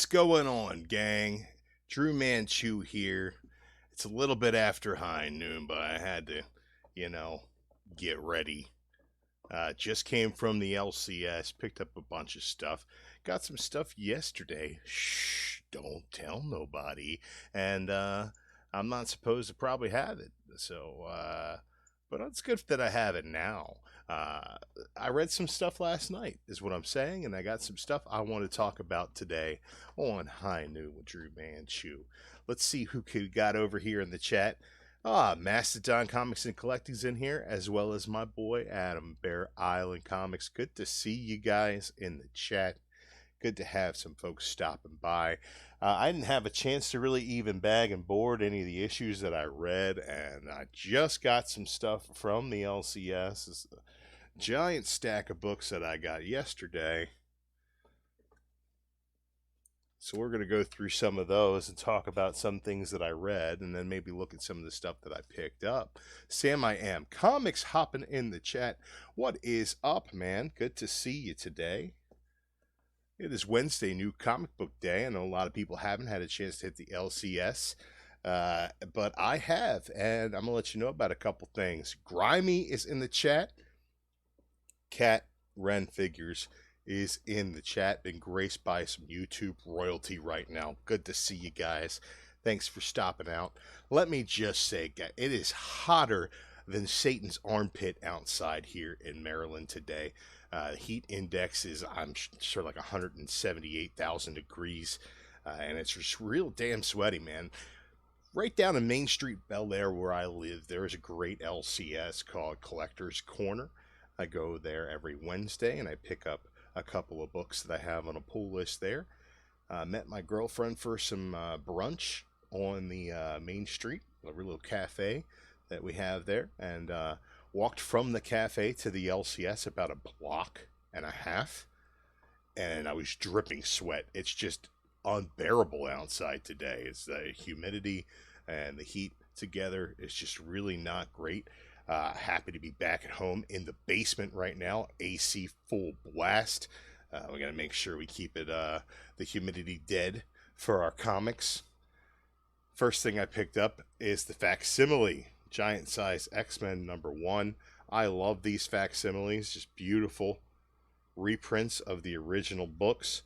What's going on, gang? Drew Manchu here. It's a little bit after high noon, but I had to, you know, get ready. Just came from the LCS, picked up a bunch of stuff. Got some stuff yesterday. Shh, don't tell nobody. And I'm not supposed to probably have it. But it's good that I have it now. Uh, I read some stuff last night, is what I'm saying, and I got some stuff I want to talk about today on High Noon with Drew Manchu. Let's see who got over here in the chat. Mastodon Comics and Collecting's in here, as well as my boy Adam, Bear Island Comics. Good to see you guys in the chat. Good to have some folks stopping by. I didn't have a chance to really even bag and board any of the issues that I read, and I just got some stuff from the LCS. It's a giant stack of books that I got yesterday. So we're going to go through some of those and talk about some things that I read, and then maybe look at some of the stuff that I picked up. Sam I Am Comics hopping in the chat. What is up, man? Good to see you today. It is Wednesday, New Comic Book Day. I know a lot of people haven't had a chance to hit the LCS, but I have, and I'm going to let you know about a couple things. Grimy is in the chat. Cat Ren Figures is in the chat, been graced by some YouTube royalty right now. Good to see you guys. Thanks for stopping out. Let me just say, it is hotter than Satan's armpit outside here in Maryland today. Heat index is, I'm sure, like 178,000 degrees, and it's just real damn sweaty, man. Right down in Main Street, Bel Air, where I live, there is a great LCS called Collector's Corner. I go there every Wednesday, and I pick up a couple of books that I have on a pull list there. Met my girlfriend for some brunch on the Main Street, a little cafe that we have there, and walked from the cafe to the LCS about a block and a half, and I was dripping sweat. It's just unbearable outside today. It's the humidity and the heat together is just really not great. Happy to be back at home in the basement right now. AC full blast. We got to make sure we keep it the humidity dead for our comics. First thing I picked up is the facsimile giant size X-Men #1. I love these facsimiles, just beautiful reprints of the original books,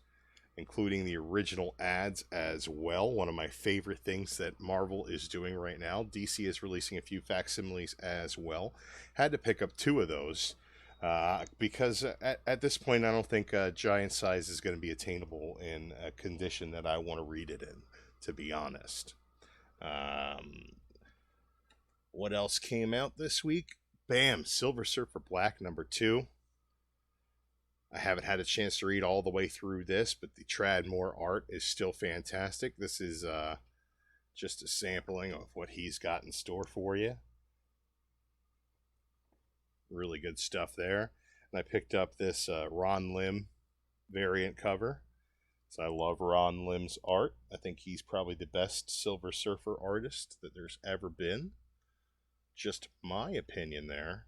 including the original ads as well. One of my favorite things that Marvel is doing right now. DC is releasing a few facsimiles as well. Had to pick up 2 of those because at this point I don't think giant size is going to be attainable in a condition that I want to read it in, to be honest. What else came out this week? Bam! Silver Surfer Black #2. I haven't had a chance to read all the way through this, but the Tradmore art is still fantastic. This is just a sampling of what he's got in store for you. Really good stuff there. And I picked up this Ron Lim variant cover. So I love Ron Lim's art. I think he's probably the best Silver Surfer artist that there's ever been. Just my opinion there.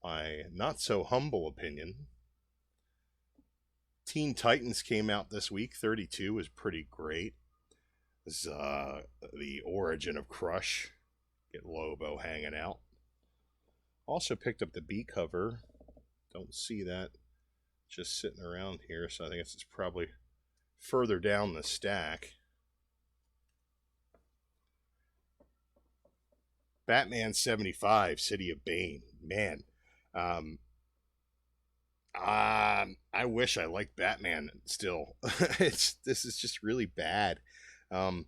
My not so humble opinion. Teen Titans came out this week. 32 was pretty great. This is the origin of Crush. Get Lobo hanging out. Also picked up the B cover. Don't see that just sitting around here, so I think it's probably further down the stack. Batman 75, City of Bane. Man, I wish I liked Batman still. This is just really bad. Tom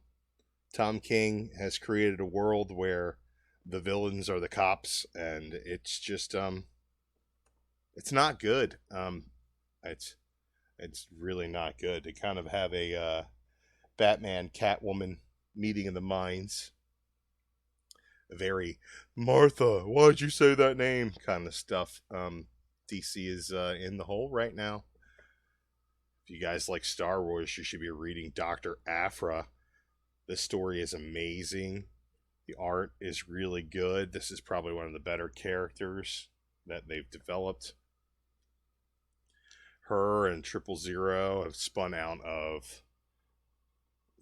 King has created a world where the villains are the cops, and it's just it's not good. It's really not good. To kind of have a Batman Catwoman meeting of the minds. Very Martha, why'd you say that name kind of stuff. DC is in the hole right now. If you guys like Star Wars, you should be reading Dr. Aphra. This story is amazing. The art is really good. This is probably one of the better characters that they've developed. Her and 000 have spun out of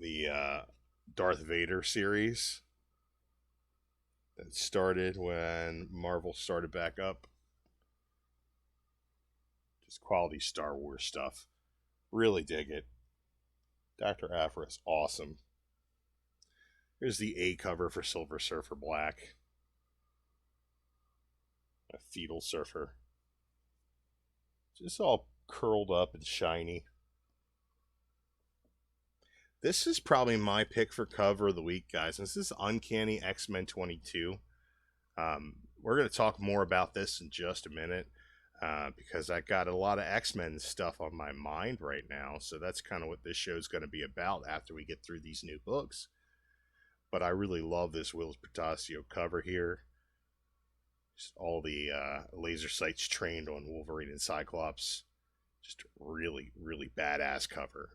the Darth Vader series that started when Marvel started back up. Just quality Star Wars stuff. Really dig it. Dr. Aphra is awesome. Here's the A cover for Silver Surfer Black. A fetal surfer. Just all curled up and shiny. This is probably my pick for cover of the week, guys. This is Uncanny X-Men 22. We're going to talk more about this in just a minute because I got a lot of X-Men stuff on my mind right now. So that's kind of what this show is going to be about after we get through these new books. But I really love this Wills Portacio cover here. Just all the laser sights trained on Wolverine and Cyclops. Just really, really badass cover.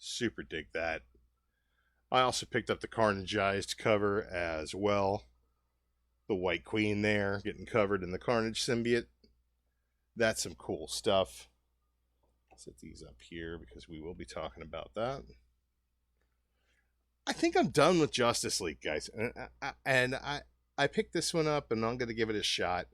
Super dig that. I also picked up the Carnageized cover as well. The White Queen there getting covered in the Carnage symbiote. That's some cool stuff. Set these up here because we will be talking about that. I think I'm done with Justice League, guys. And I picked this one up and I'm going to give it a shot.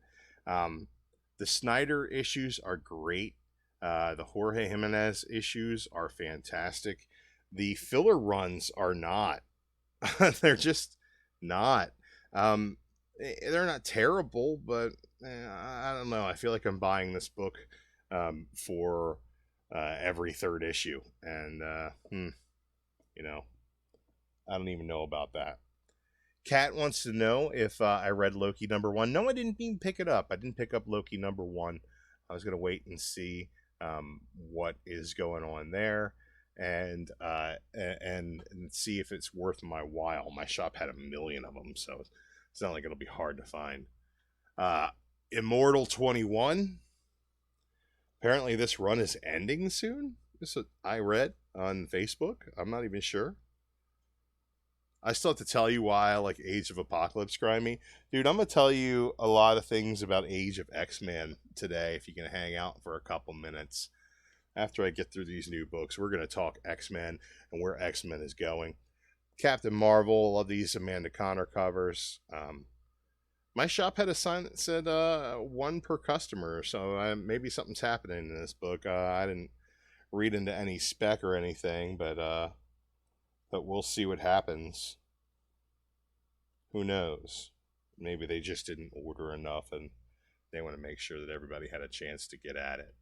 The Snyder issues are great. The Jorge Jimenez issues are fantastic. The filler runs are not. They're just not. They're not terrible, but I don't know. I feel like I'm buying this book for every third issue. And, you know, I don't even know about that. Kat wants to know if I read Loki #1. No, I didn't even pick it up. I didn't pick up Loki #1. I was going to wait and see what is going on there and see if it's worth my while. My shop had 1 million of them, so it's not like it'll be hard to find. Immortal 21. Apparently this run is ending soon. This is what I read on Facebook. I'm not even sure. I still have to tell you why I like Age of Apocalypse, Grimy. Dude, I'm going to tell you a lot of things about Age of X-Men today if you can hang out for a couple minutes. After I get through these new books, we're going to talk X-Men and where X-Men is going. Captain Marvel, love these Amanda Connor covers. My shop had a sign that said 1 per customer, so maybe something's happening in this book. I didn't read into any spec or anything, but we'll see what happens. Who knows? Maybe they just didn't order enough and they want to make sure that everybody had a chance to get at it.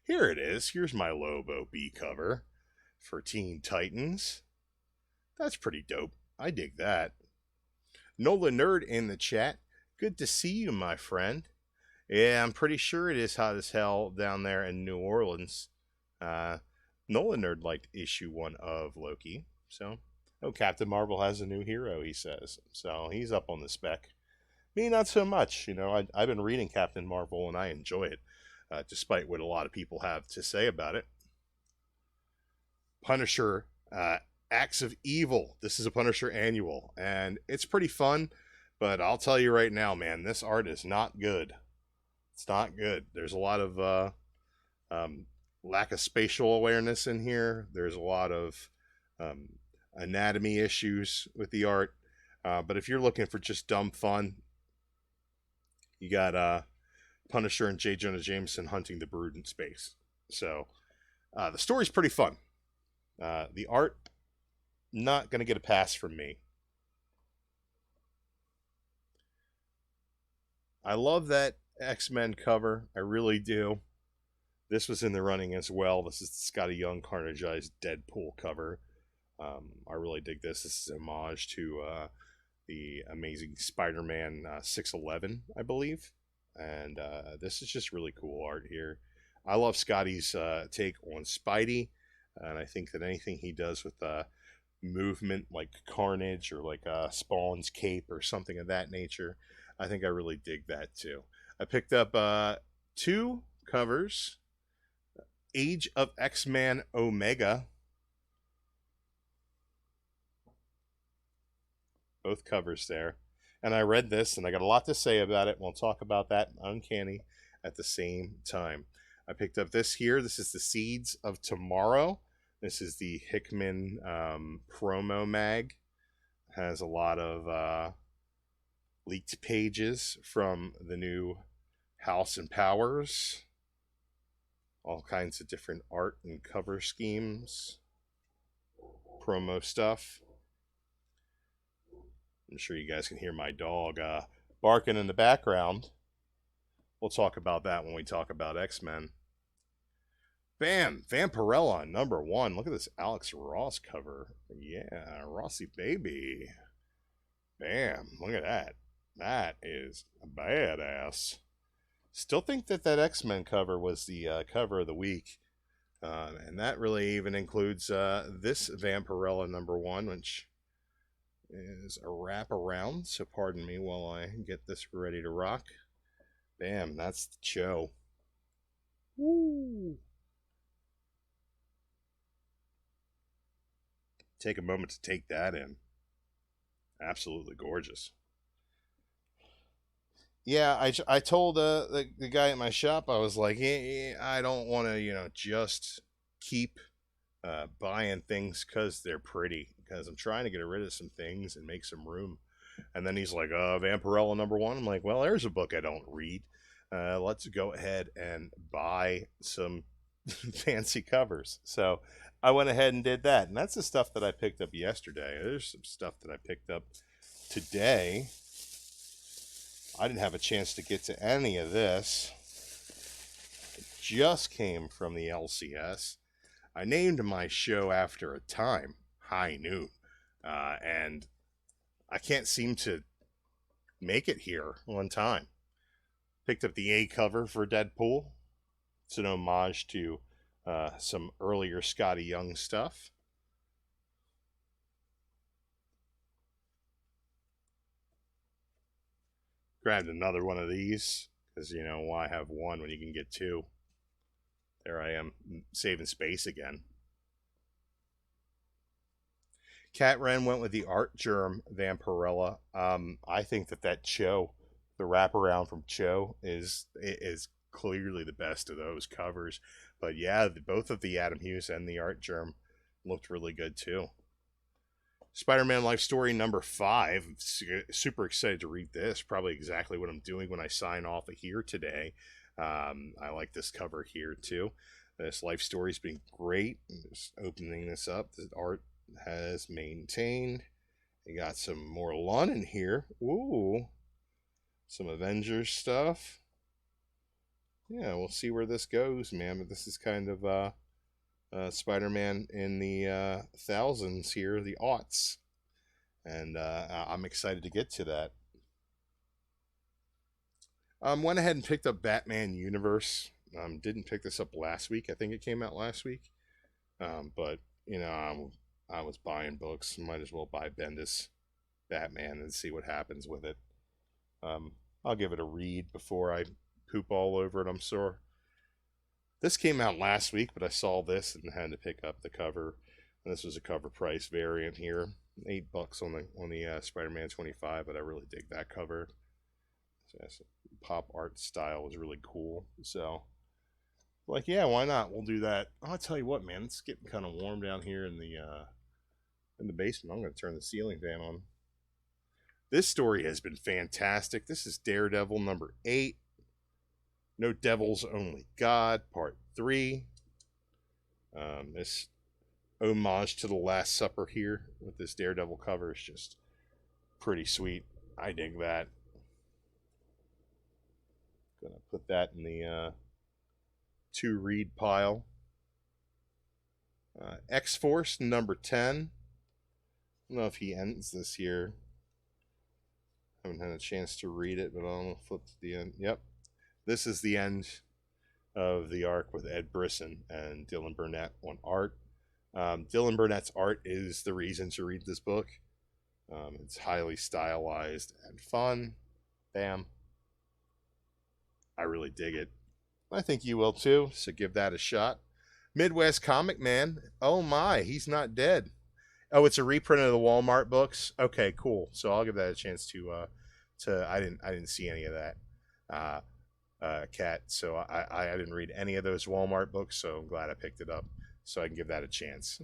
Here it is. Here's my Lobo B cover for Teen Titans. That's pretty dope. I dig that. Nola Nerd in the chat. Good to see you, my friend. Yeah, I'm pretty sure it is hot as hell down there in New Orleans. Nola Nerd liked issue 1 of Loki. So, Captain Marvel has a new hero, he says. So, he's up on the spec. Me, not so much. You know, I've been reading Captain Marvel and I enjoy it, despite what a lot of people have to say about it. Punisher, Acts of Evil. This is a Punisher annual, and it's pretty fun, but I'll tell you right now, man, this art is not good. It's not good. There's a lot of lack of spatial awareness in here. There's a lot of anatomy issues with the art, but if you're looking for just dumb fun, you got Punisher and J. Jonah Jameson hunting the Brood in space. So the story's pretty fun. The art, not going to get a pass from me. I love that X-Men cover. I really do. This was in the running as well. This is the Scotty Young Carnageized Deadpool cover. I really dig this. This is an homage to the Amazing Spider-Man 611, I believe. And this is just really cool art here. I love Scotty's take on Spidey. And I think that anything he does with movement like Carnage or like Spawn's cape or something of that nature, I think I really dig that too. I picked up 2 covers. Age of X-Man Omega. Both covers there. And I read this and I got a lot to say about it. We'll talk about that in Uncanny at the same time. I picked up this here. This is the Seeds of Tomorrow. This is the Hickman promo mag. Has a lot of leaked pages from the new House and Powers. All kinds of different art and cover schemes. Promo stuff. I'm sure you guys can hear my dog barking in the background. We'll talk about that when we talk about X-Men. Bam! Vampirella #1. Look at this Alex Ross cover. Yeah, Rossi baby. Bam! Look at that. That is badass. Still think that X-Men cover was the cover of the week. And that really even includes this Vampirella #1, which is a wraparound. So pardon me while I get this ready to rock. Bam, that's the show. Woo! Take a moment to take that in. Absolutely gorgeous. Yeah, I told the guy at my shop, I was like, I don't want to, just keep buying things because they're pretty. Because I'm trying to get rid of some things and make some room. And then he's like, Vampirella #1. I'm like, well, there's a book I don't read. Let's go ahead and buy some fancy covers. So I went ahead and did that. And that's the stuff that I picked up yesterday. There's some stuff that I picked up today. I didn't have a chance to get to any of this. It just came from the LCS. I named my show after a time, high noon. And I can't seem to make it here on time. Picked up the A cover for Deadpool. It's an homage to some earlier Scotty Young stuff. Grabbed another one of these because, why have one when you can get two? There I am, saving space again. Cat Ren went with the Art Germ Vampirella. I think that Cho, the wraparound from Cho, is clearly the best of those covers. But yeah, both of the Adam Hughes and the Art Germ looked really good too. Spider-Man Life Story #5. I'm super excited to read this. Probably exactly what I'm doing when I sign off of here today. I like this cover here too. This Life Story's been great. Just opening this up, the art has maintained. You got some more Lun in here. Ooh, some Avengers stuff. Yeah, we'll see where this goes, man. But this is kind of Spider-Man in the thousands here, the aughts. And I'm excited to get to that. Went ahead and picked up Batman Universe. Didn't pick this up last week. I think it came out last week. But, I was buying books. Might as well buy Bendis Batman and see what happens with it. I'll give it a read before I poop all over it, I'm sure. This came out last week, but I saw this and had to pick up the cover. And this was a cover price variant here. $8 on the Spider-Man 25, but I really dig that cover. So, pop art style was really cool. So, like, yeah, why not? We'll do that. I'll tell you what, man, it's getting kind of warm down here in the basement. I'm going to turn the ceiling fan on. This story has been fantastic. This is Daredevil #8. No Devils, Only God, Part 3. This homage to the Last Supper here with this Daredevil cover is just pretty sweet. I dig that. Gonna put that in the to read pile. X-Force #10. I don't know if he ends this year. Haven't had a chance to read it, but I'll flip to the end. Yep. This is the end of the arc with Ed Brisson and Dylan Burnett on art. Dylan Burnett's art is the reason to read this book. It's highly stylized and fun. Bam. I really dig it. I think you will too, so give that a shot. Midwest Comic Man. Oh my, he's not dead. Oh, it's a reprint of the Walmart books. Okay, cool. So I'll give that a chance to I didn't see any of that. Cat. So I didn't read any of those Walmart books, so I'm glad I picked it up. so I can give that a chance.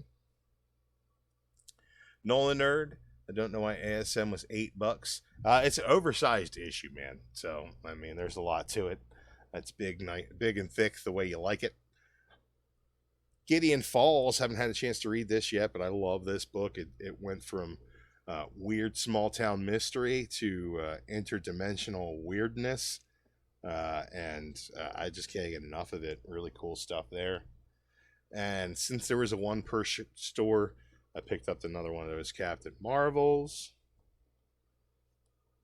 Nolan Nerd. I don't know why ASM was $8. It's an oversized issue, man. So I mean, there's a lot to it. That's big, big and thick, the way you like it. Gideon Falls. Haven't had a chance to read this yet, but I love this book. It went from weird small town mystery to interdimensional weirdness, and I just can't get enough of it. Really cool stuff there. And since there was a one per store, I picked up another one of those Captain Marvels.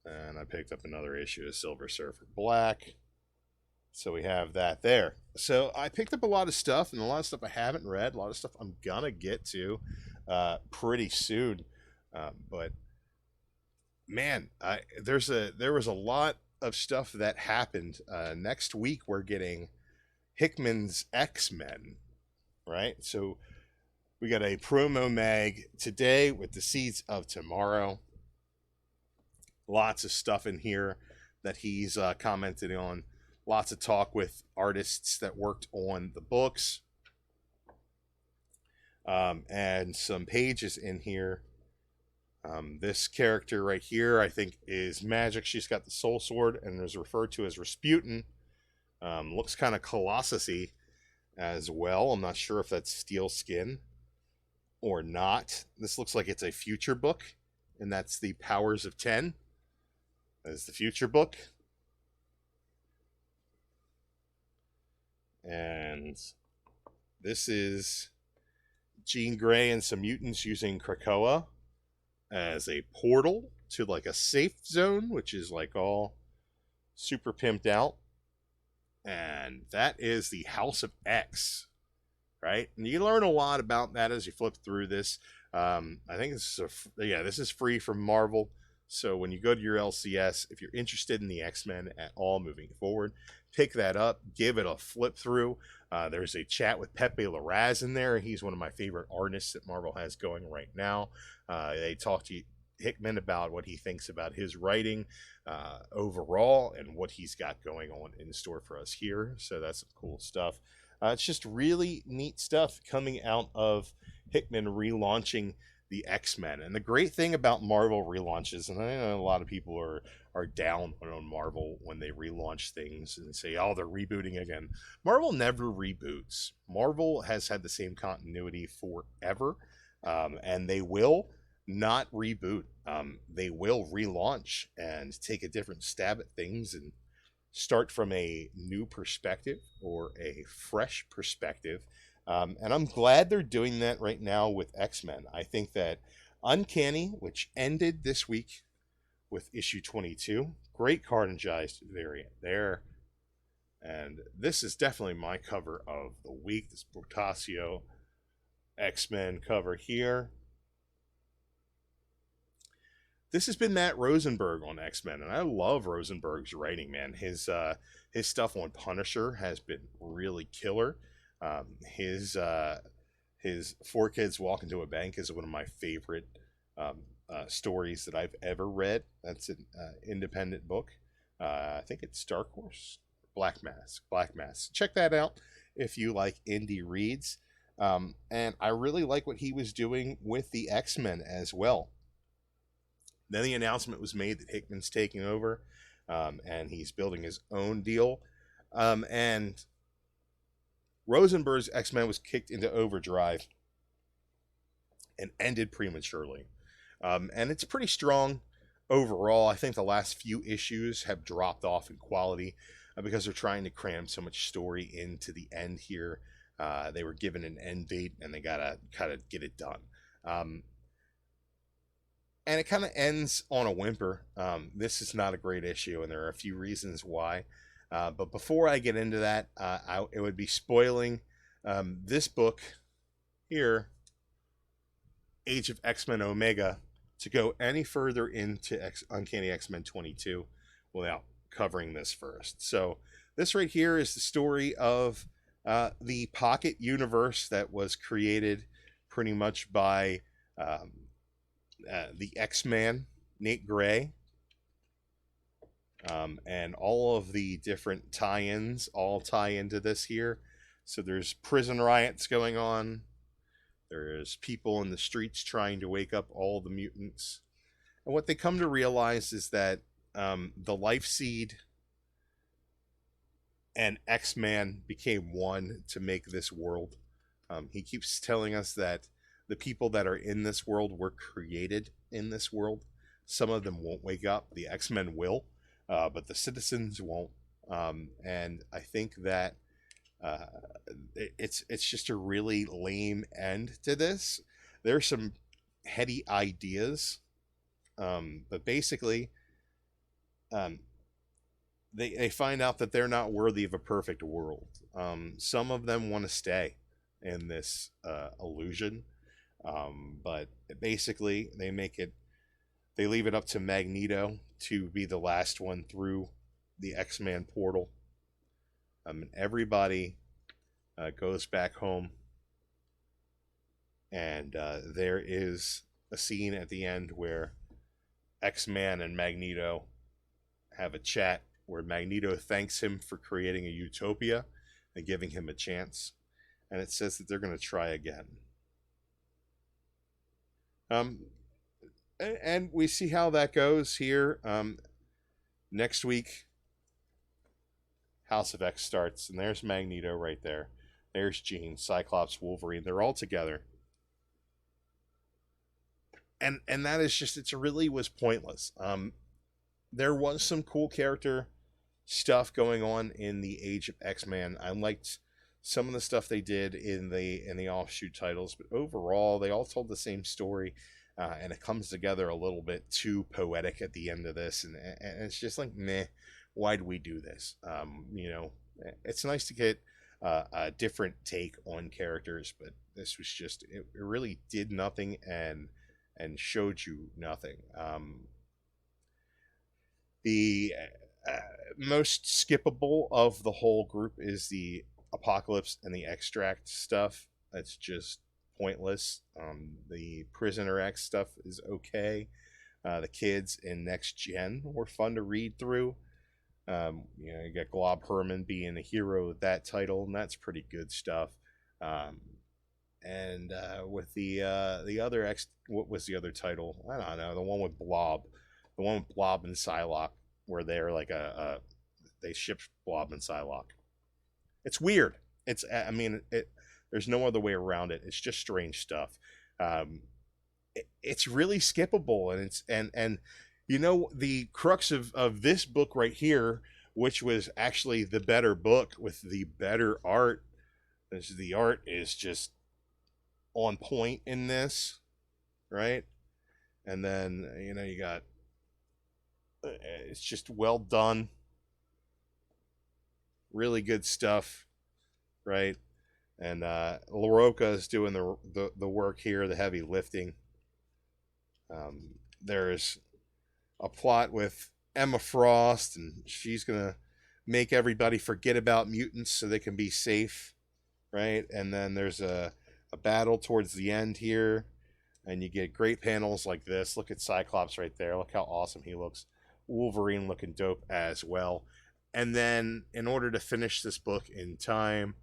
And I picked up another issue of Silver Surfer Black. So we have that there. So I picked up a lot of stuff, and a lot of stuff I haven't read, a lot of stuff I'm gonna get to pretty soon. But man, there was a lot of stuff that happened. Next week we're getting Hickman's X-Men, right? So we got a promo mag today with the Seeds of Tomorrow. Lots of stuff in here that he's commented on. Lots of talk with artists that worked on the books. And some pages in here. This character right here, I think, is Magic. She's got the Soul Sword and is referred to as Rasputin. Looks kind of Colossus-y as well. I'm not sure if that's steel skin or not. This looks like it's a future book, and that's the Powers of 10. That is the future book. And this is Jean Grey and some mutants using Krakoa as a portal to like a safe zone, which is like all super pimped out. And that is the House of X, right? And you learn a lot about that as you flip through this. I think this is free from Marvel. So when you go to your LCS, if you're interested in the X-Men at all moving forward, pick that up, give it a flip through. There's a chat with Pepe Larraz in there. He's one of my favorite artists that Marvel has going right now. They talk to Hickman about what he thinks about his writing overall and what he's got going on in store for us here. So that's some cool stuff. It's just really neat stuff coming out of Hickman relaunching the X-Men. And the great thing about Marvel relaunches, and I know a lot of people are down on Marvel when they relaunch things and say, oh, they're rebooting again. Marvel never reboots. Marvel has had the same continuity forever, and they will not reboot. They will relaunch and take a different stab at things and start from a new perspective or a fresh perspective. And I'm glad they're doing that right now with X-Men. I think that Uncanny, which ended this week with issue 22, great cartonized variant there. And this is definitely my cover of the week, this Portasio X-Men cover here. This has been Matt Rosenberg on X-Men, and I love Rosenberg's writing, man. His stuff on Punisher has been really killer. His 4 Kids Walk Into a Bank is one of my favorite stories that I've ever read. That's an independent book. I think it's Dark Horse, Black Mass. Check that out if you like indie reads. And I really like what he was doing with the X-Men as well. Then the announcement was made that Hickman's taking over, and he's building his own deal. And Rosenberg's X-Men was kicked into overdrive and ended prematurely. And it's pretty strong overall. I think the last few issues have dropped off in quality because they're trying to cram so much story into the end here. They were given an end date, and they gotta kind of get it done. And it kind of ends on a whimper. This is not a great issue, and there are a few reasons why. But before I get into that, it would be spoiling this book here, Age of X-Men Omega, to go any further into Uncanny X-Men 22 without covering this first. So this right here is the story of the pocket universe that was created pretty much by the X-Man, Nate Gray, and all of the different tie-ins all tie into this here. So there's prison riots going on. There's people in the streets trying to wake up all the mutants. And what they come to realize is that the Life Seed and X-Man became one to make this world. He keeps telling us that the people that are in this world were created in this world. Some of them won't wake up. The X-Men will, but the citizens won't. And I think that uh, it's just a really lame end to this. There's some heady ideas, but basically, um, they find out that they're not worthy of a perfect world. Some of them want to stay in this illusion, but basically they leave it up to Magneto to be the last one through the X-Man portal. And everybody goes back home, and there is a scene at the end where X-Man and Magneto have a chat where Magneto thanks him for creating a utopia and giving him a chance, and it says that they're going to try again. And we see how that goes here. Next week, House of X starts, and there's Magneto right there. There's Jean, Cyclops, Wolverine. They're all together. And that is just, it really was pointless. There was some cool character stuff going on in the Age of X-Men. I liked some of the stuff they did in the offshoot titles, but overall, they all told the same story. And it comes together a little bit too poetic at the end of this, and it's just like, meh, why do we do this? It's nice to get a different take on characters, but this was just, it really did nothing and showed you nothing. The most skippable of the whole group is the Apocalypse and the Extract stuff. That's just pointless. The Prisoner X stuff is okay. The kids in Next Gen were fun to read through. You got Glob Herman being a hero of that title, and that's pretty good stuff. And with the other X, what was the other title? I don't know. The one with Blob and Psylocke, where they're like they ship Blob and Psylocke. It's weird. There's no other way around it. It's just strange stuff. It's really skippable, and the crux of this book right here, which was actually the better book with the better art. The art is just on point in this, right? And then you got it's just well done, really good stuff, right? And LaRocca is doing the work here, the heavy lifting. There's a plot with Emma Frost, and she's gonna make everybody forget about mutants so they can be safe, right? And then there's a battle towards the end here, and you get great panels like this. Look at Cyclops right there. Look how awesome he looks. Wolverine looking dope as well. And then in order to finish this book in time,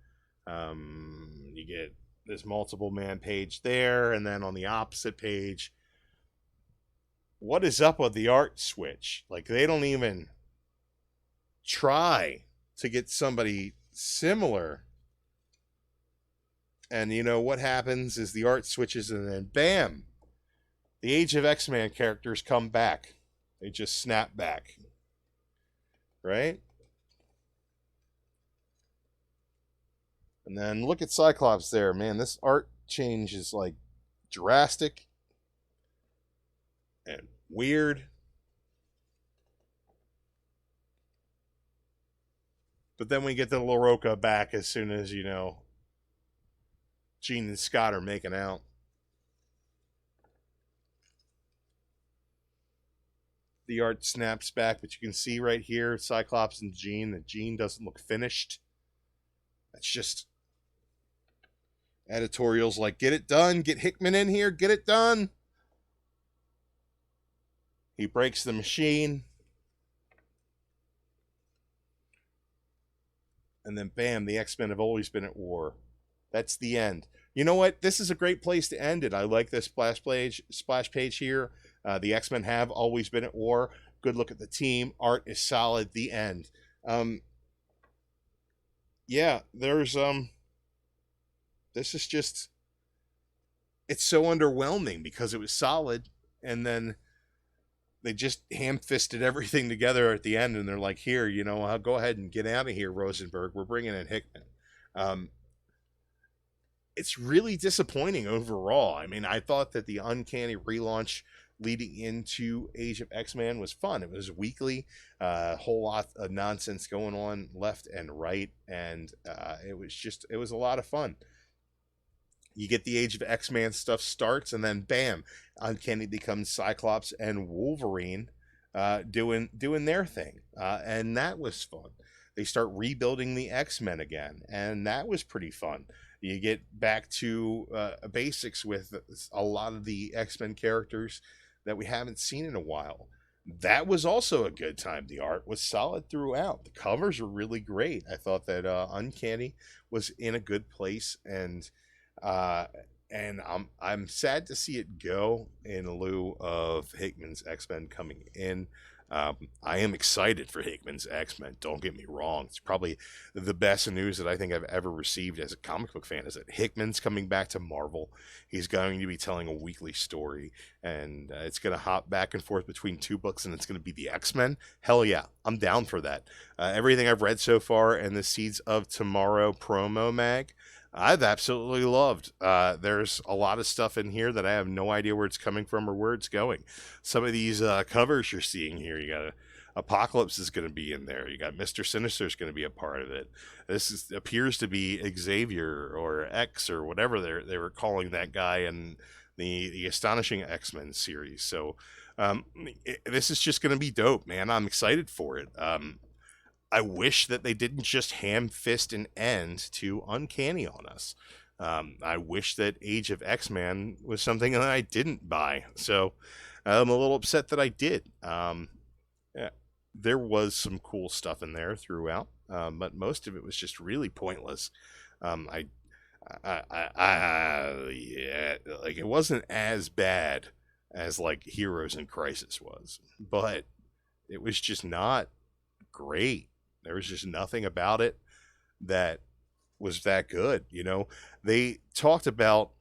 you get this multiple man page there, and then on the opposite page, what is up with the art switch? Like, they don't even try to get somebody similar. And what happens is the art switches, and then bam, the Age of X-Men characters come back. They just snap back, right? And then look at Cyclops there, man. This art change is like drastic and weird. But then we get the LaRocca back as soon as, Jean and Scott are making out. The art snaps back, but you can see right here, Cyclops and Jean, that Jean doesn't look finished. That's just editorials like, get it done, get Hickman in here, get it done. He breaks the machine. and then bam, the X-Men have always been at war. That's the end. You know what? This is a great place to end it. I like this splash page here. The X-Men have always been at war. Good look at the team. Art is solid. The end. Yeah, there's this is just, it's so underwhelming because it was solid, and then they just ham-fisted everything together at the end, and they're like, here, you know, I'll go ahead and get out of here, Rosenberg. We're bringing in Hickman. It's really disappointing overall. I mean, I thought that the Uncanny relaunch leading into Age of X-Men was fun. It was weekly, a whole lot of nonsense going on left and right, and it was a lot of fun. You get the Age of X-Men stuff starts, and then bam, Uncanny becomes Cyclops and Wolverine doing their thing, and that was fun. They start rebuilding the X-Men again, and that was pretty fun. You get back to basics with a lot of the X-Men characters that we haven't seen in a while. That was also a good time. The art was solid throughout. The covers were really great. I thought that Uncanny was in a good place, and I'm sad to see it go in lieu of Hickman's X-Men coming in. I am excited for Hickman's X-Men. Don't get me wrong. It's probably the best news that I think I've ever received as a comic book fan is that Hickman's coming back to Marvel. He's going to be telling a weekly story, and it's going to hop back and forth between 2 books, and it's going to be the X-Men. Hell yeah, I'm down for that. Everything I've read so far in the Seeds of Tomorrow promo mag, I've absolutely loved. There's a lot of stuff in here that I have no idea where it's coming from or where it's going. Some of these covers you're seeing here, you got Apocalypse is going to be in there. You got Mr. Sinister is going to be a part of it. Appears to be Xavier or X or whatever they were calling that guy in the Astonishing X-Men series. So this is just going to be dope, man. I'm excited for it. I wish that they didn't just ham-fist an end to Uncanny on us. I wish that Age of X-Men was something that I didn't buy. So I'm a little upset that I did. Yeah, there was some cool stuff in there throughout, but most of it was just really pointless. Yeah, like it wasn't as bad as like Heroes in Crisis was, but it was just not great. There was just nothing about it that was that good. You know, they talked about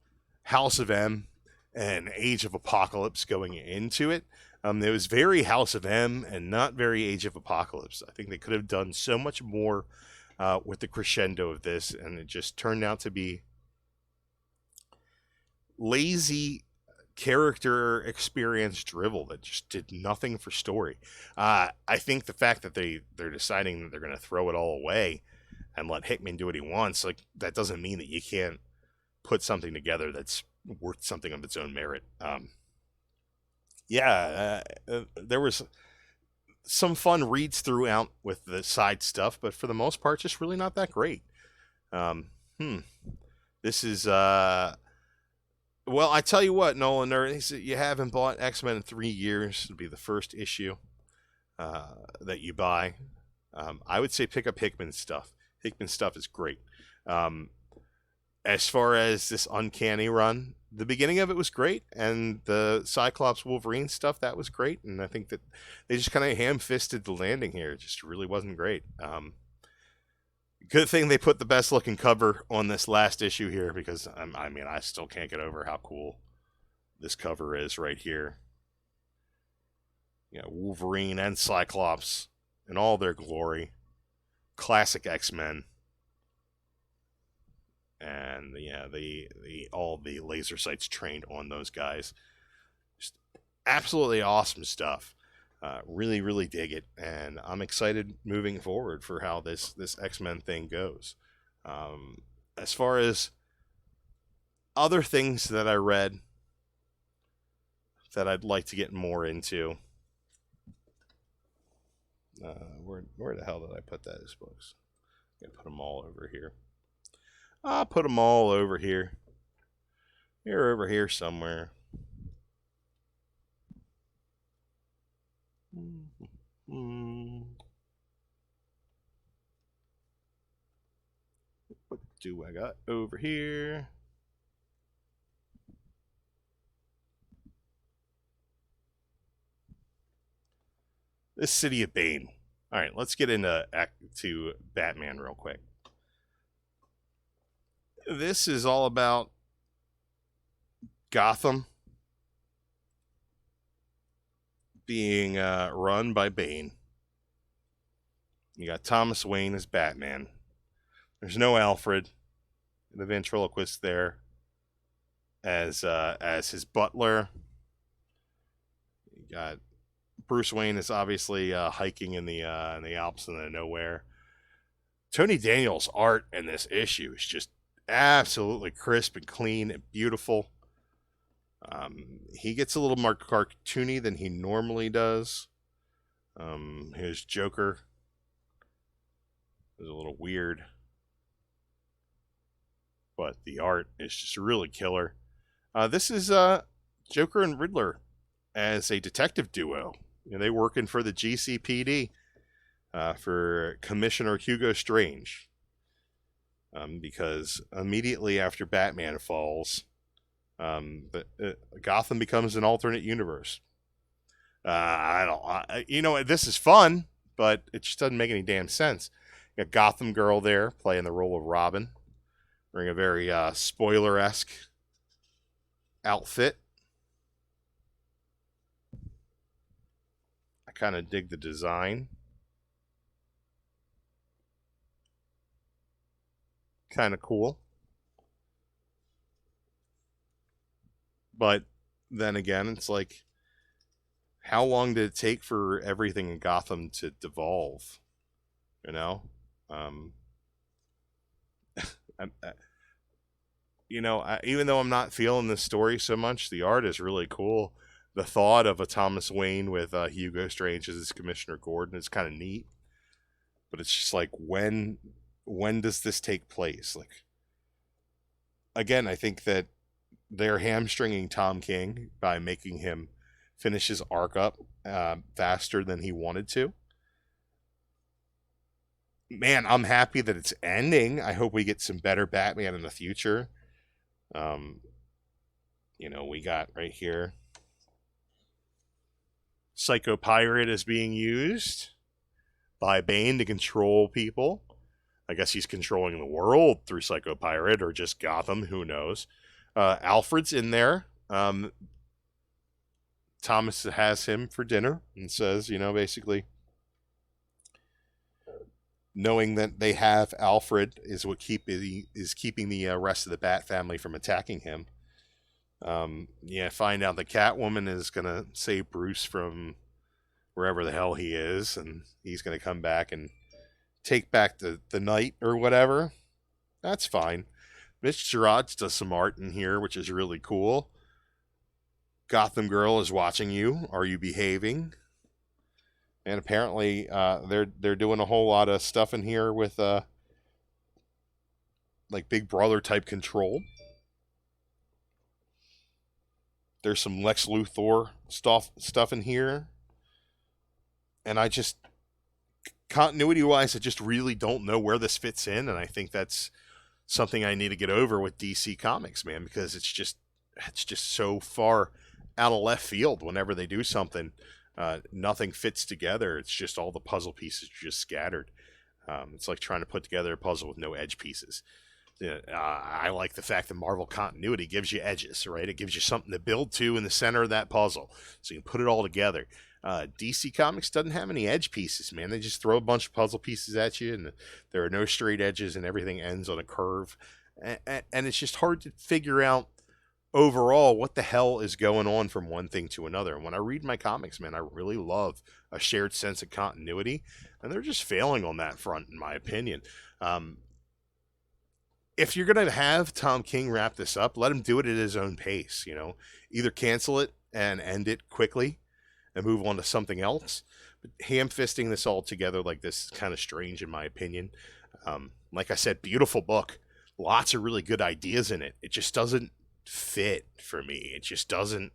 House of M and Age of Apocalypse going into it. It was very House of M and not very Age of Apocalypse. I think they could have done so much more with the crescendo of this, and it just turned out to be lazy character experience drivel that just did nothing for story. I think the fact that they're deciding that they're going to throw it all away and let Hickman do what he wants, like that doesn't mean that you can't put something together that's worth something of its own merit. There was some fun reads throughout with the side stuff, but for the most part, just really not that great. This is well, I tell you what, Nolan, you haven't bought X-Men in 3 years. It'll be the first issue that you buy. I would say pick up Hickman's stuff. Hickman's stuff is great. As far as this Uncanny run, the beginning of it was great, and the Cyclops Wolverine stuff, that was great, and I think that they just kind of ham-fisted the landing here. It just really wasn't great. Good thing they put the best looking cover on this last issue here, because I mean, I still can't get over how cool this cover is right here. You know, Wolverine and Cyclops in all their glory. Classic X-Men. And yeah, all the laser sights trained on those guys. Just absolutely awesome stuff. Really, really dig it, and I'm excited moving forward for how this X-Men thing goes. As far as other things that I read that I'd like to get more into, where the hell did I put those books? I'm gonna put them all over here. I'll put them all over here. They're over here somewhere. do I got over here? This City of Bane. All right, let's get into to Batman real quick. This is all about Gotham being run by Bane. You got Thomas Wayne as Batman. There's no Alfred, the ventriloquist, there as his butler. You got Bruce Wayne is obviously hiking in the Alps in the nowhere. Tony Daniels' art in this issue is just absolutely crisp and clean and beautiful. He gets a little more cartoony than he normally does. His Joker is a little weird, but the art is just really killer. This is Joker and Riddler as a detective duo. You know, they working for the GCPD for Commissioner Hugo Strange. Because immediately after Batman falls, Gotham becomes an alternate universe. This is fun, but it just doesn't make any damn sense. You got Gotham Girl there playing the role of Robin, wearing a very spoiler-esque outfit. I kind of dig the design. Kind of cool. But then again, it's like, how long did it take for everything in Gotham to devolve? You know? Even though I'm not feeling this story so much, the art is really cool. The thought of a Thomas Wayne with Hugo Strange as his Commissioner Gordon is kind of neat. But it's just like, when does this take place? Like, again, I think that they're hamstringing Tom King by making him finish his arc up faster than he wanted to. Man, I'm happy that it's ending. I hope we get some better Batman in the future. We got right here, Psycho Pirate is being used by Bane to control people. I guess he's controlling the world through Psycho Pirate, or just Gotham, who knows. Alfred's in there. Thomas has him for dinner and says, basically, knowing that they have Alfred is what is keeping the rest of the Bat family from attacking him. Find out the Catwoman is going to save Bruce from wherever the hell he is, and he's going to come back and take back the night or whatever. That's fine. Mitch Gerads does some art in here, which is really cool. Gotham Girl is watching you. Are you behaving? And apparently, they're doing a whole lot of stuff in here with like Big Brother type control. There's some Lex Luthor stuff in here, and I just, continuity wise, I just really don't know where this fits in, and I think that's something I need to get over with DC Comics, man, because it's just so far out of left field. Whenever they do something, nothing fits together. It's just all the puzzle pieces are just scattered. It's like trying to put together a puzzle with no edge pieces. I like the fact that Marvel continuity gives you edges, right? It gives you something to build to in the center of that puzzle, so you can put it all together. DC Comics doesn't have any edge pieces, man. They just throw a bunch of puzzle pieces at you, and there are no straight edges, and everything ends on a curve. And it's just hard to figure out overall what the hell is going on from one thing to another. And when I read my comics, man, I really love a shared sense of continuity, and they're just failing on that front, in my opinion. If you're going to have Tom King wrap this up, let him do it at his own pace, Either cancel it and end it quickly and move on to something else. But ham-fisting this all together like this is kind of strange, in my opinion. Like I said, beautiful book. Lots of really good ideas in it. It just doesn't fit for me. It just doesn't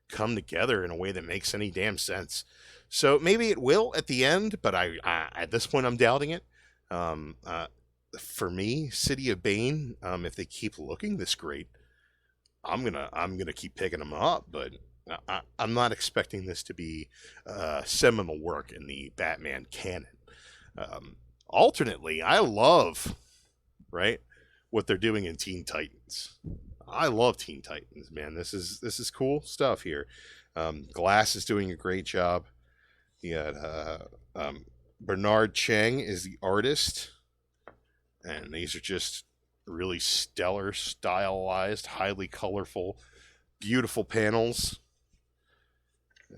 come together in a way that makes any damn sense. So maybe it will at the end, but I at this point I'm doubting it. for me, City of Bane, if they keep looking this great, I'm gonna keep picking them up. But I'm not expecting this to be seminal work in the Batman canon. Um, Alternately, I love, right, what they're doing in Teen Titans. I love Teen Titans, man. This is cool stuff here. Glass is doing a great job. Yeah, Bernard Chang is the artist, and these are just really stellar, stylized, highly colorful, beautiful panels.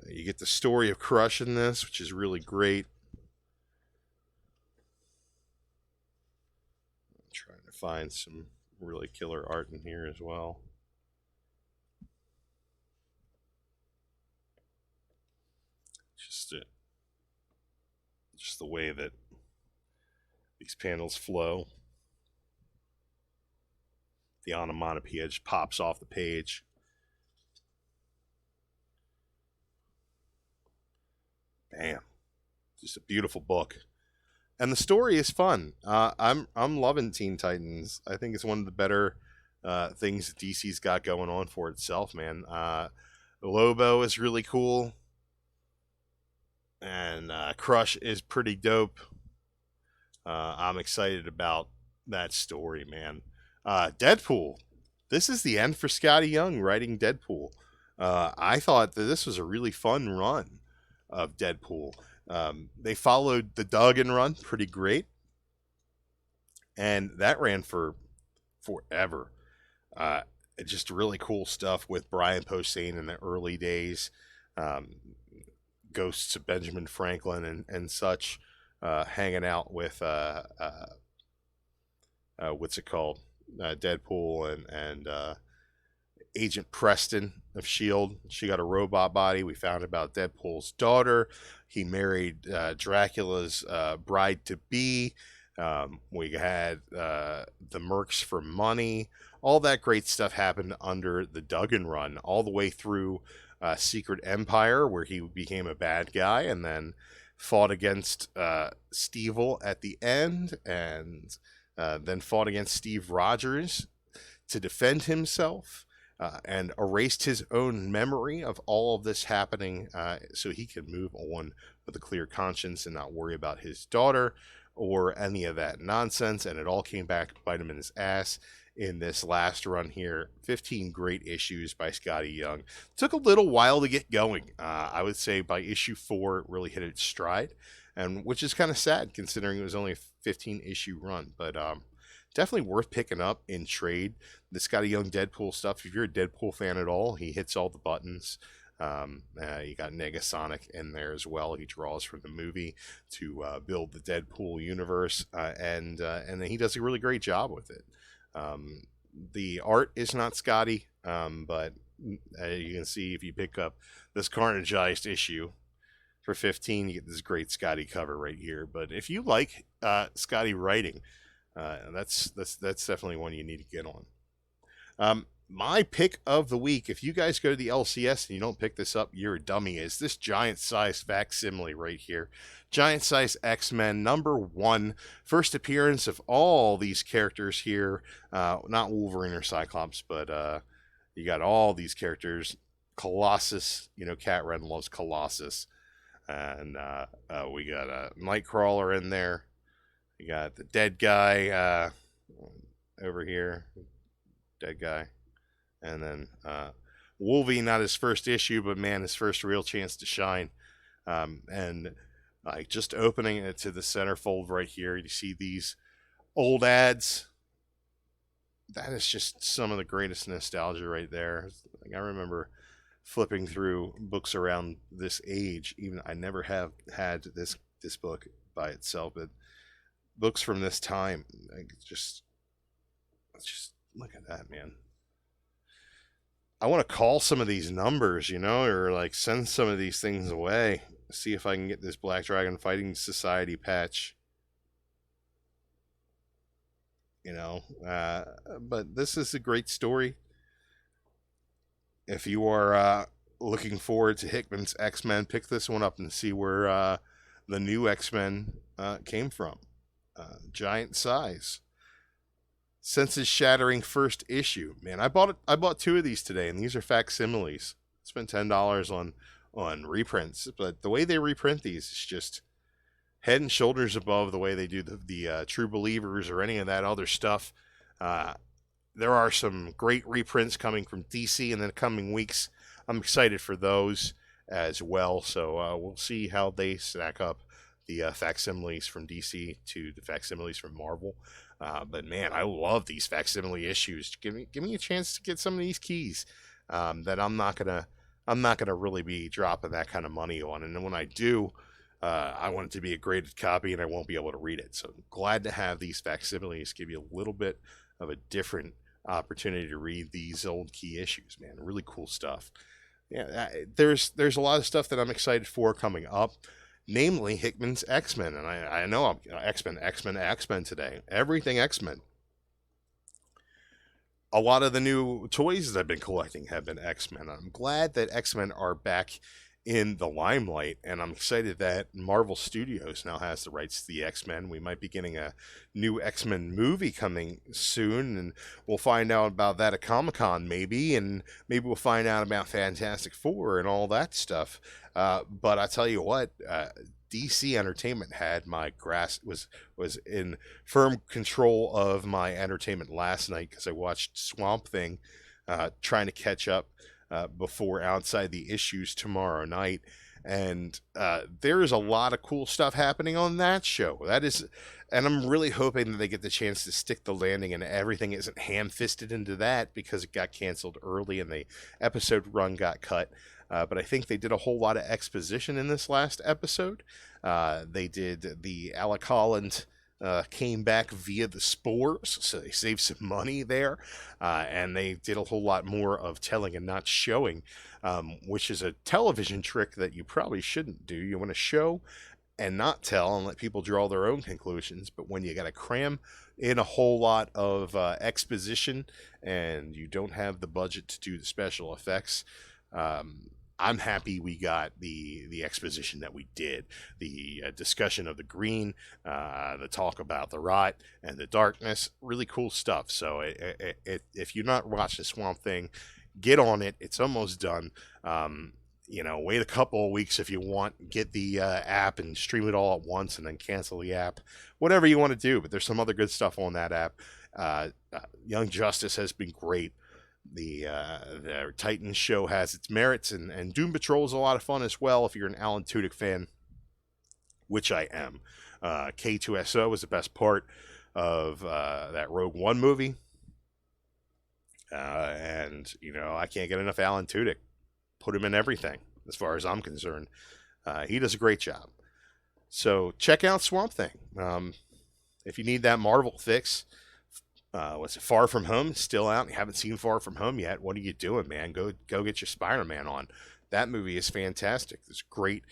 You get the story of Crush in this, which is really great. I'm trying to find some really killer art in here as well. Just the way that these panels flow. The onomatopoeia just pops off the page. Bam. Just a beautiful book. And the story is fun. I'm loving Teen Titans. I think it's one of the better things that DC's got going on for itself, man. Lobo is really cool, and Crush is pretty dope. I'm excited about that story, man. Deadpool. This is the end for Scotty Young writing Deadpool. I thought that this was a really fun run of Deadpool. They followed the Duggan run pretty great, and that ran for forever. Just really cool stuff with Brian Posehn in the early days, ghosts of Benjamin Franklin and such, hanging out with what's it called, Deadpool and Agent Preston of S.H.I.E.L.D. She got a robot body. We found about Deadpool's daughter. He married Dracula's bride-to-be. We had the Mercs for Money. All that great stuff happened under the Duggan run, all the way through Secret Empire, where he became a bad guy and then fought against Stevel at the end, and then fought against Steve Rogers to defend himself. And erased his own memory of all of this happening, so he could move on with a clear conscience and not worry about his daughter or any of that nonsense. And it all came back to bite him in his ass in this last run here. 15 great issues by Scotty Young. Took a little while to get going. I would say by issue 4 it really hit its stride, and which is kind of sad considering it was only a 15 issue run. But definitely worth picking up in trade. The Scotty Young Deadpool stuff, if you're a Deadpool fan at all, he hits all the buttons. You got Negasonic in there as well. He draws from the movie to build the Deadpool universe, and he does a really great job with it. The art is not Scotty, but you can see if you pick up this Carnageized issue for 15, you get this great Scotty cover right here. But if you like Scotty writing, that's definitely one you need to get on. My pick of the week, if you guys go to the LCS and you don't pick this up, you're a dummy, is this giant size facsimile right here. Giant size X-Men #1. First appearance of all these characters here. Not Wolverine or Cyclops, but you got all these characters. Colossus, Cat Ren loves Colossus. And we got a Nightcrawler in there. You got the dead guy over here. Dead guy. And then Wolvie, not his first issue, but man, his first real chance to shine. And like just opening it to the centerfold right here, you see these old ads. That is just some of the greatest nostalgia right there. Like, I remember flipping through books around this age. Even I never have had this book by itself, but books from this time, like, just look at that, man. I want to call some of these numbers, or like send some of these things away. See if I can get this Black Dragon Fighting Society patch. But this is a great story. If you are looking forward to Hickman's X-Men, pick this one up and see where the new X-Men came from. giant size. Senses shattering first issue. Man, I bought two of these today, and these are facsimiles. Spent $10 on reprints, but the way they reprint these is just head and shoulders above the way they do the True Believers or any of that other stuff. There are some great reprints coming from DC in the coming weeks. I'm excited for those as well. So we'll see how they stack up, the facsimiles from DC to the facsimiles from Marvel. But man, I love these facsimile issues. Give me a chance to get some of these keys that I'm not gonna really be dropping that kind of money on. And then when I do, I want it to be a graded copy, and I won't be able to read it. So I'm glad to have these facsimiles give you a little bit of a different opportunity to read these old key issues. Man, really cool stuff. Yeah, there's a lot of stuff that I'm excited for coming up, namely Hickman's X-Men. And I know I'm X-Men today. Everything X-Men. A lot of the new toys that I've been collecting have been X-Men. I'm glad that X-Men are back in the limelight, and I'm excited that Marvel Studios now has the rights to the X-Men. We might be getting a new X-Men movie coming soon, and we'll find out about that at Comic-Con maybe, and maybe we'll find out about Fantastic Four and all that stuff. But I tell you what, DC Entertainment had my was in firm control of my entertainment last night, because I watched Swamp Thing, trying to catch up before Outside the Issues tomorrow night. And there is a lot of cool stuff happening on that show. And I'm really hoping that they get the chance to stick the landing and everything isn't ham-fisted into that, because it got canceled early and the episode run got cut. But I think they did a whole lot of exposition in this last episode. They did the Alec Holland came back via the spores, so they saved some money there, and they did a whole lot more of telling and not showing, which is a television trick that you probably shouldn't do. You want to show and not tell and let people draw their own conclusions, but when you got to cram in a whole lot of exposition and you don't have the budget to do the special effects, I'm happy we got the exposition that we did, the discussion of the green, the talk about the rot and the darkness. Really cool stuff. So if you're not watching Swamp Thing, get on it. It's almost done. Wait a couple of weeks if you want. Get the app and stream it all at once, and then cancel the app. Whatever you want to do. But there's some other good stuff on that app. Young Justice has been great. The Titans show has its merits, and Doom Patrol is a lot of fun as well if you're an Alan Tudyk fan, which I am. K2SO is the best part of that Rogue One movie, and I can't get enough Alan Tudyk. Put him in everything as far as I'm concerned. He does a great job. So check out Swamp Thing. If you need that Marvel fix. What's it? Far From Home still out. You haven't seen Far From Home yet. What are you doing, man? Go get your Spider-Man on. That movie is fantastic. There's a great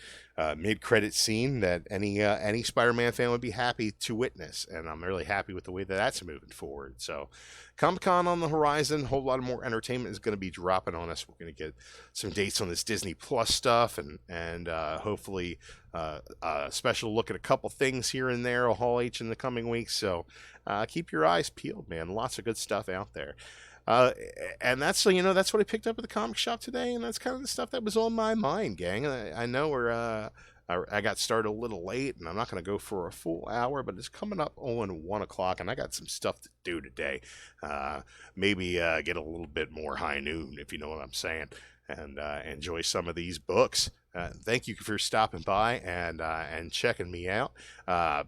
mid-credit scene that any Spider-Man fan would be happy to witness, and I'm really happy with the way that that's moving forward. So, Comic-Con on the horizon. A whole lot of more entertainment is going to be dropping on us. We're going to get some dates on this Disney Plus stuff, and hopefully a special look at a couple things here and there, a Hall H in the coming weeks. So keep your eyes peeled, man. Lots of good stuff out there. And that's what I picked up at the comic shop today, and that's kind of the stuff that was on my mind, gang. I know I got started a little late, and I'm not going to go for a full hour, but it's coming up on 1 o'clock, and I got some stuff to do today. Maybe get a little bit more high noon, if you know what I'm saying, and enjoy some of these books. Thank you for stopping by and checking me out.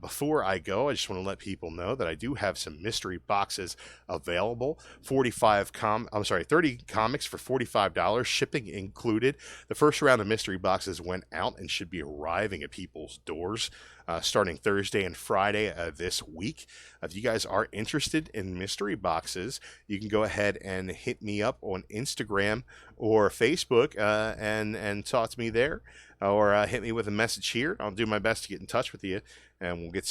Before I go, I just want to let people know that I do have some mystery boxes available. 30 comics for $45, shipping included. The first round of mystery boxes went out and should be arriving at people's doors starting Thursday and Friday this week. If you guys are interested in mystery boxes, you can go ahead and hit me up on Instagram or Facebook and talk to me there, or hit me with a message here. I'll do my best to get in touch with you, and we'll get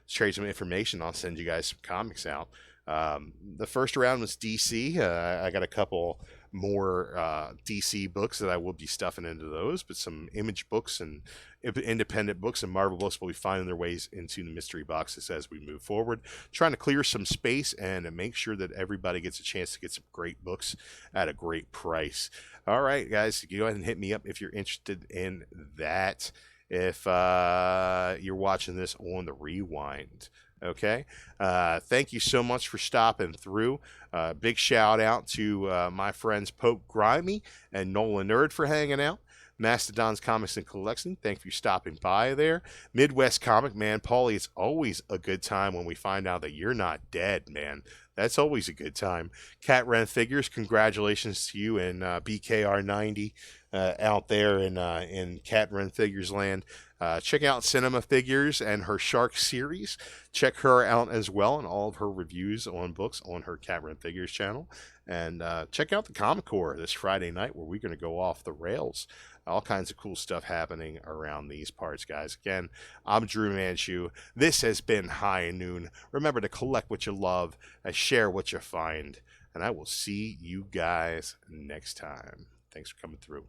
trade some information. I'll send you guys some comics out. The first round was DC. I got a couple more DC books that I will be stuffing into those, but some Image books and independent books and Marvel books will be finding their ways into the mystery boxes as we move forward. Trying to clear some space and make sure that everybody gets a chance to get some great books at a great price. All right, guys, go ahead and hit me up if you're interested in that. If you're watching this on the rewind. Okay. Thank you so much for stopping through. Big shout out to my friends Pope Grimy and Nolan Nerd for hanging out. Mastodon's Comics and Collection, thank you for stopping by there. Midwest Comic Man, Paulie, it's always a good time when we find out that you're not dead, man. That's always a good time. Cat Ren Figures, congratulations to you and BKR90 out there in Cat Ren Figures land. Check out Cinema Figures and her Shark series. Check her out as well and all of her reviews on books on her Cat Ren Figures channel. And check out the Comic Core this Friday night where we're going to go off the rails. All kinds of cool stuff happening around these parts, guys. Again, I'm Drew Manchu. This has been High Noon. Remember to collect what you love and share what you find. And I will see you guys next time. Thanks for coming through.